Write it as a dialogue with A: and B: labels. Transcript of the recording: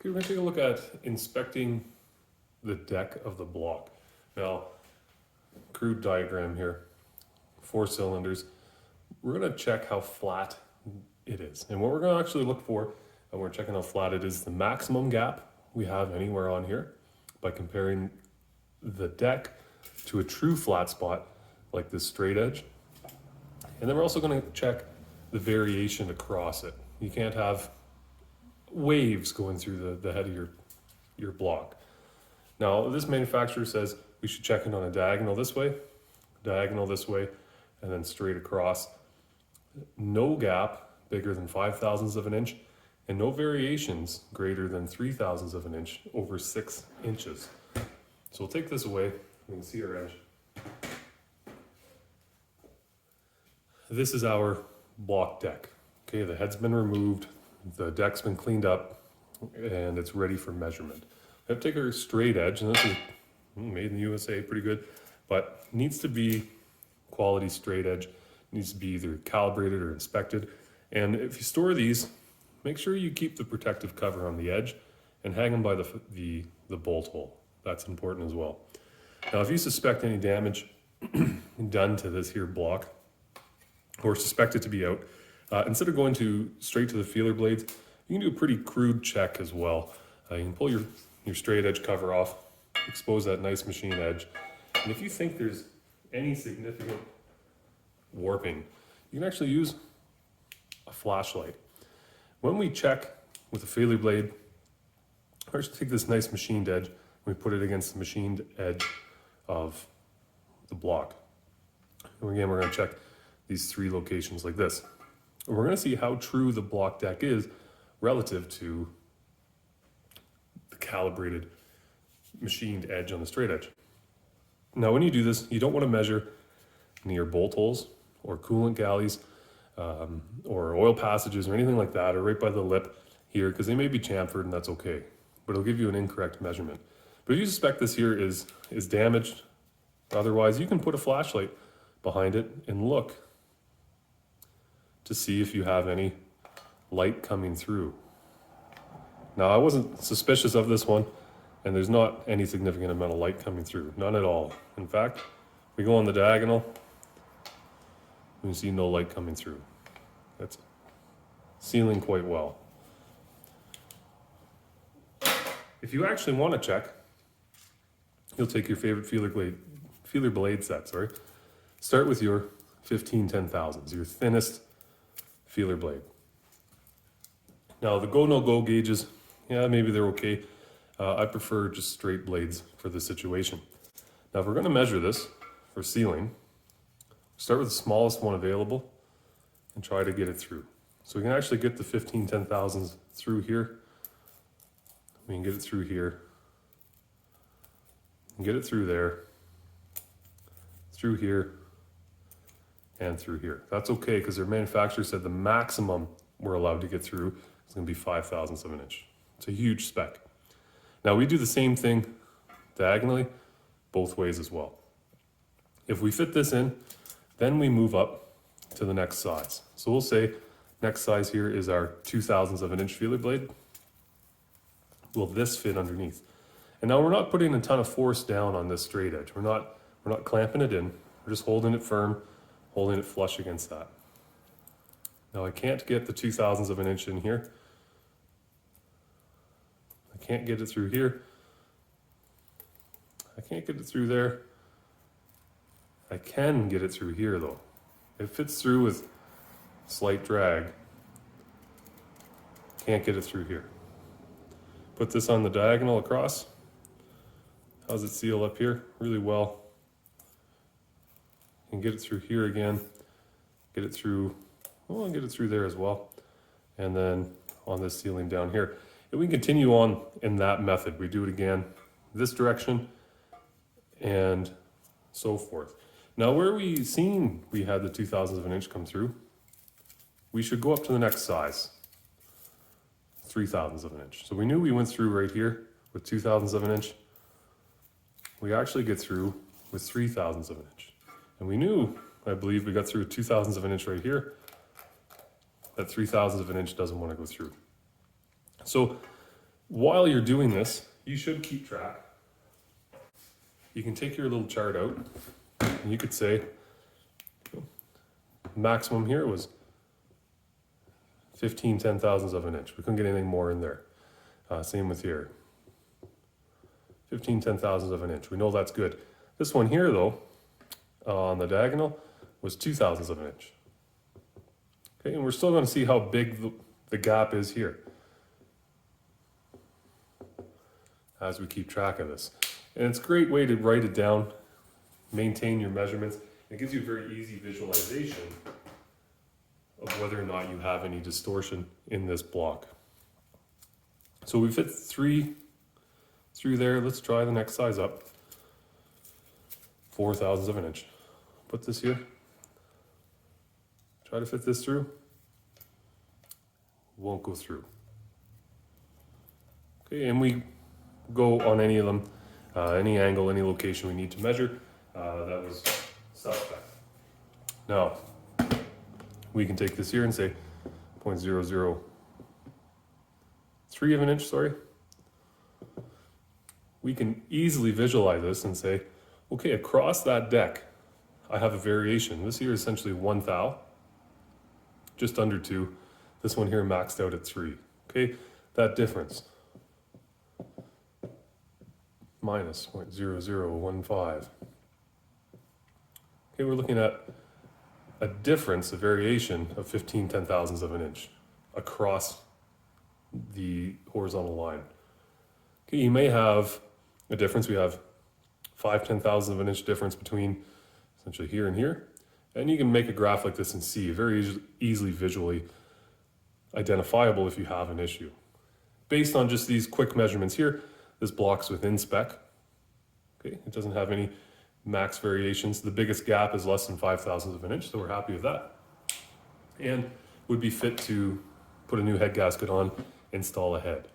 A: Okay, we're going to take a look at inspecting the deck of the block. Now, crude diagram here, 4 cylinders. We're going to check how flat it is. And what we're going to actually look for, and we're checking how flat it is, the maximum gap we have anywhere on here by comparing the deck to a true flat spot like this straight edge. And then we're also going to check the variation across it. You can't have waves going through the head of your block. Now, this manufacturer says we should check it on a diagonal this way, and then straight across. No gap bigger than 5/1000ths of an inch, and no variations greater than 3/1000ths of an inch over 6 inches. So we'll take this away. We can see our edge. This is our block deck. Okay, the head's been removed, the deck's been cleaned up, and it's ready for measurement. I have to take our straight edge, and this is made in the USA, pretty good, but needs to be quality straight edge, needs to be either calibrated or inspected. And if you store these, make sure you keep the protective cover on the edge and hang them by the bolt hole. That's important as well. Now, if you suspect any damage done to this here block, or suspect it to be out, instead of going straight to the feeler blades, you can do a pretty crude check as well. You can pull your straight edge cover off, expose that nice machine edge, and if you think there's any significant warping, you can actually use a flashlight. When we check with a feeler blade, first take this nice machined edge, and we put it against the machined edge of the block. And again, we're going to check these 3 locations like this. And we're going to see how true the block deck is relative to the calibrated machined edge on the straight edge. Now, when you do this, you don't want to measure near bolt holes or coolant galleys or oil passages or anything like that, or right by the lip here, because they may be chamfered, and that's okay. But it'll give you an incorrect measurement. But if you suspect this here is damaged, otherwise you can put a flashlight behind it and look to see if you have any light coming through. Now, I wasn't suspicious of this one, and there's not any significant amount of light coming through, none at all. In fact, we go on the diagonal, we can see no light coming through. That's sealing quite well. If you actually want to check, you'll take your favorite feeler blade set, Start with your 15/10,000ths, your thinnest feeler blade. Now, the go, no go gauges, yeah, maybe they're okay. I prefer just straight blades for this situation. Now, if we're going to measure this for sealing, start with the smallest one available and try to get it through. So we can actually get the 15/10,000ths through here. We can get it through here. And get it through there, through here, and through here. That's okay, because their manufacturer said the maximum we're allowed to get through is going to be 5/1000ths of an inch. It's a huge spec. Now, we do the same thing diagonally, both ways as well. If we fit this in, then we move up to the next size. So we'll say next size here is our 2/1000ths of an inch feeler blade. Will this fit underneath? And now we're not putting a ton of force down on this straight edge. We're not clamping it in. We're just holding it firm, holding it flush against that. Now, I can't get the 2/1000ths of an inch in here. I can't get it through here. I can't get it through there. I can get it through here, though. It fits through with slight drag. Can't get it through here. Put this on the diagonal across. How's it seal up here? Really well. You can get it through here again. Get it through, well, get it through there as well. And then on this ceiling down here. And we continue on in that method. We do it again this direction and so forth. Now, where we seen we had the 2/1000ths of an inch come through, we should go up to the next size, 3/1000ths of an inch. So we knew we went through right here with 2/1000ths of an inch. We actually get through with 3/1000ths of an inch. And we knew, I believe, we got through 2/1000ths of an inch right here. That 3/1000ths of an inch doesn't want to go through. So While you're doing this, you should keep track. You can take your little chart out, and you could say maximum here was 15 10,000ths of an inch. We couldn't get anything more in there. Same with here. 15 10,000ths of an inch. We know that's good. This one here, though, on the diagonal, was 2,000ths of an inch. Okay, and we're still going to see how big the gap is here as we keep track of this. And it's a great way to write it down, maintain your measurements. It gives you a very easy visualization of whether or not you have any distortion in this block. So we fit 3 through there. Let's try the next size up. 4,000ths of an inch. Put this here. Try to fit this through. Won't go through. Okay, and we go on any of them, any angle, any location we need to measure. That was suspect. Now, we can take this here and say 0.003 of an inch, sorry. We can easily visualize this and say, okay, across that deck, I have a variation. This here is essentially 1 thou, just under 2. This one here maxed out at 3. Okay, that difference, minus 0.0015. Okay, we're looking at a difference, a variation of 15 10,000ths of an inch across the horizontal line. Okay, you may have a difference. We have 5 10,000ths of an inch difference between essentially here and here. And you can make a graph like this and see, very easily visually identifiable if you have an issue. Based on just these quick measurements here, this block's within spec. Okay, it doesn't have any max variations. The biggest gap is less than 5,000ths of an inch, so we're happy with that. And would be fit to put a new head gasket on, install a head.